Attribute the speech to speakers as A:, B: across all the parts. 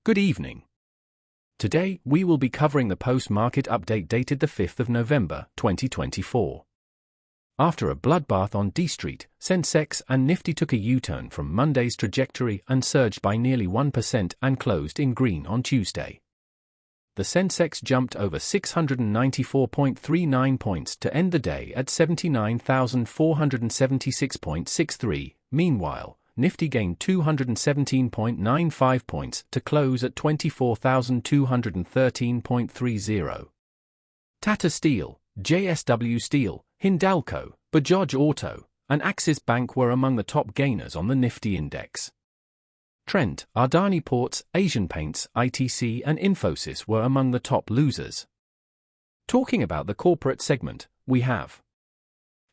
A: Good evening. Today, we will be covering the post-market update dated the 5th of November, 2024. After a bloodbath on D Street, Sensex and Nifty took a U-turn from Monday's trajectory and surged by nearly 1% and closed in green on Tuesday. The Sensex jumped over 694.39 points to end the day at 79,476.63. Meanwhile, Nifty gained 217.95 points to close at 24,213.30. Tata Steel, JSW Steel, Hindalco, Bajaj Auto, and Axis Bank were among the top gainers on the Nifty index. Trent, Adani Ports, Asian Paints, ITC and Infosys were among the top losers. Talking about the corporate segment, we have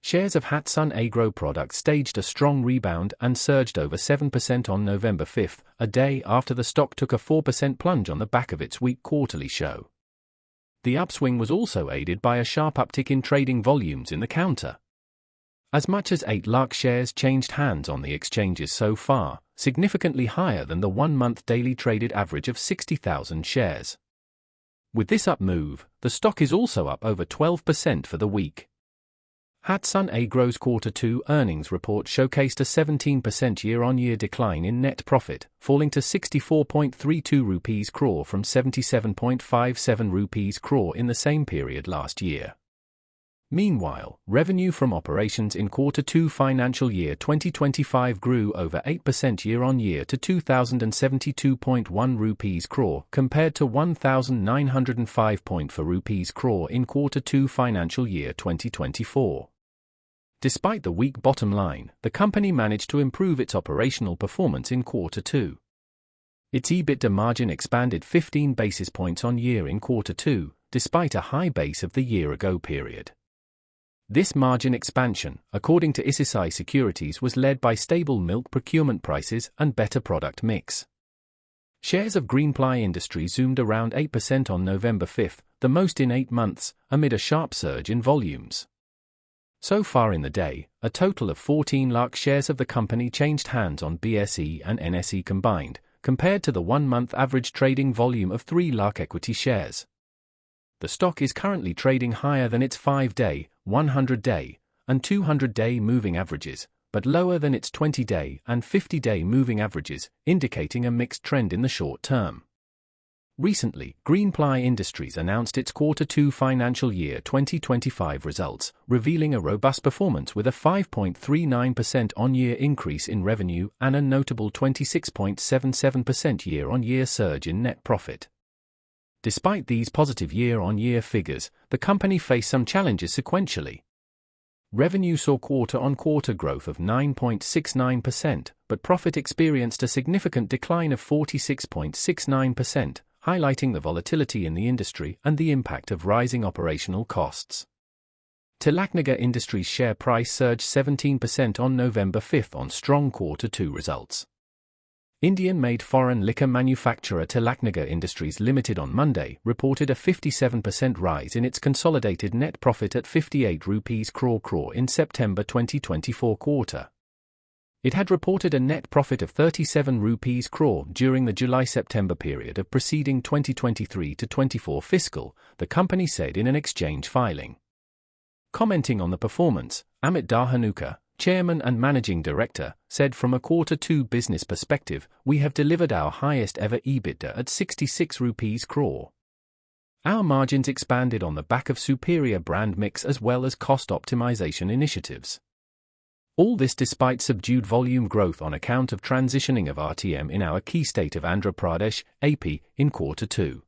A: shares of HATSUN AGRO products staged a strong rebound and surged over 7% on November 5, a day after the stock took a 4% plunge on the back of its weak quarterly show. The upswing was also aided by a sharp uptick in trading volumes in the counter. As much as 8 lakh shares changed hands on the exchanges so far, significantly higher than the one-month daily traded average of 60,000 shares. With this up move, the stock is also up over 12% for the week. HATSUN AGRO's Q2 earnings report showcased a 17% year-on-year decline in net profit, falling to 64.32 rupees crore from 77.57 rupees crore in the same period last year. Meanwhile, revenue from operations in Q2 financial year 2025 grew over 8% year-on-year to 2,072.1 rupees crore compared to 1,905.4 rupees crore in Q2 financial year 2024. Despite the weak bottom line, the company managed to improve its operational performance in Q2. Its EBITDA margin expanded 15 basis points on year in Q2, despite a high base of the year-ago period. This margin expansion, according to Asain Securities, was led by stable milk procurement prices and better product mix. Shares of GREENPLAY Industries zoomed around 8% on November 5, the most in 8 months, amid a sharp surge in volumes. So far in the day, a total of 14 lakh shares of the company changed hands on BSE and NSE combined, compared to the one-month average trading volume of 3 lakh equity shares. The stock is currently trading higher than its 5-day, 100-day, and 200-day moving averages, but lower than its 20-day and 50-day moving averages, indicating a mixed trend in the short term. Recently, GREENPLAY Industries announced its Q2 financial year 2025 results, revealing a robust performance with a 5.39% on-year increase in revenue and a notable 26.77% year-on-year surge in net profit. Despite these positive year-on-year figures, the company faced some challenges sequentially. Revenue saw quarter-on-quarter growth of 9.69%, but profit experienced a significant decline of 46.69%, highlighting the volatility in the industry and the impact of rising operational costs. TILAKNAGAR Industries' share price surged 17% on November 5 on strong Q2 results. Indian-made foreign liquor manufacturer TILAKNAGAR Industries Limited on Monday reported a 57% rise in its consolidated net profit at 58 rupees crore in September 2024 quarter. It had reported a net profit of 37 rupees crore during the July-September period of preceding 2023-24 fiscal, the company said in an exchange filing. Commenting on the performance, Amit Dhanuka, Chairman and Managing Director, said, "From a Q2 business perspective, we have delivered our highest ever EBITDA at 66 rupees crore. Our margins expanded on the back of superior brand mix as well as cost optimization initiatives. All this despite subdued volume growth on account of transitioning of RTM in our key state of Andhra Pradesh, AP, in Q2.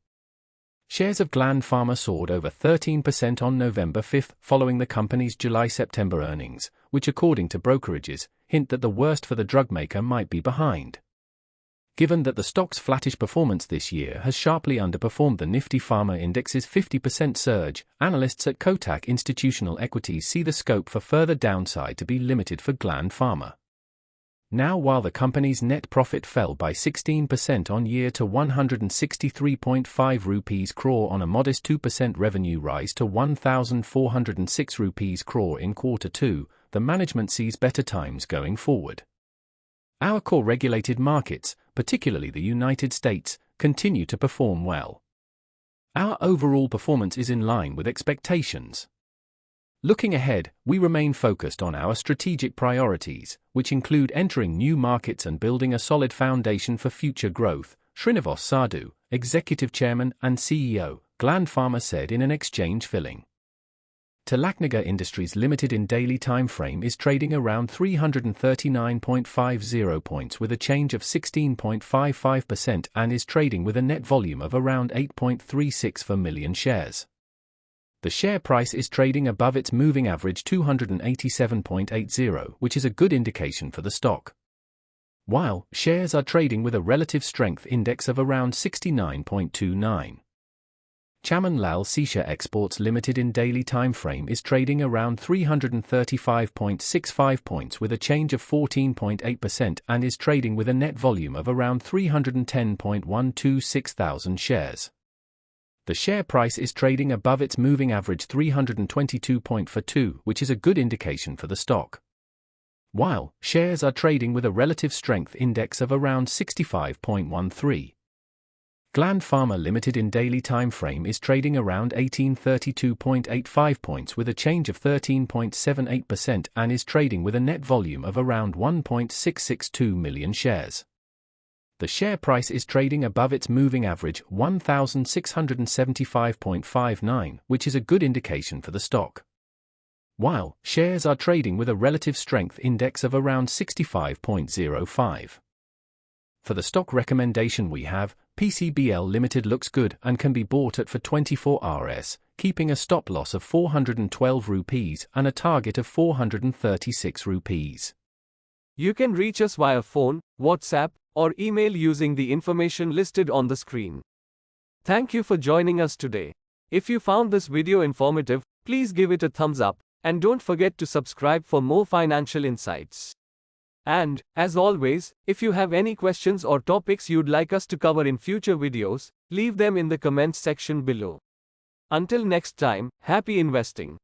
A: Shares of GLAND Pharma soared over 13% on November 5 following the company's July-September earnings, which according to brokerages, hint that the worst for the drug maker might be behind. Given that the stock's flattish performance this year has sharply underperformed the Nifty Pharma Index's 50% surge, analysts at Kotak Institutional Equities see the scope for further downside to be limited for GLAND Pharma. Now, while the company's net profit fell by 16% on year to 163.5 rupees crore on a modest 2% revenue rise to 1,406 rupees crore in Q2, the management sees better times going forward. Our core regulated markets, particularly the United States, continue to perform well. Our overall performance is in line with expectations. Looking ahead, we remain focused on our strategic priorities, which include entering new markets and building a solid foundation for future growth, Srinivas Sadhu, Executive Chairman and CEO, GLAND Pharma said in an exchange filing. TILAKNAGAR Industries Limited in daily time frame is trading around 339.50 points with a change of 16.55% and is trading with a net volume of around 8.36 per million shares. The share price is trading above its moving average 287.80, which is a good indication for the stock. While shares are trading with a relative strength index of around 69.29. Chaman Lal Sisha Exports Limited in daily time frame is trading around 335.65 points with a change of 14.8% and is trading with a net volume of around 310.126 thousand shares. The share price is trading above its moving average 322.42, which is a good indication for the stock. While shares are trading with a relative strength index of around 65.13. GLAND Pharma Limited in daily time frame is trading around 1832.85 points with a change of 13.78% and is trading with a net volume of around 1.662 million shares. The share price is trading above its moving average 1675.59, which is a good indication for the stock. While shares are trading with a relative strength index of around 65.05. For the stock recommendation we have, PCBL Limited looks good and can be bought at for 24 Rs, keeping a stop loss of 412 rupees and a target of 436 rupees.
B: You can reach us via phone, WhatsApp, or email using the information listed on the screen. Thank you for joining us today. If you found this video informative, please give it a thumbs up, and don't forget to subscribe for more financial insights. And, as always, if you have any questions or topics you'd like us to cover in future videos, leave them in the comments section below. Until next time, happy investing.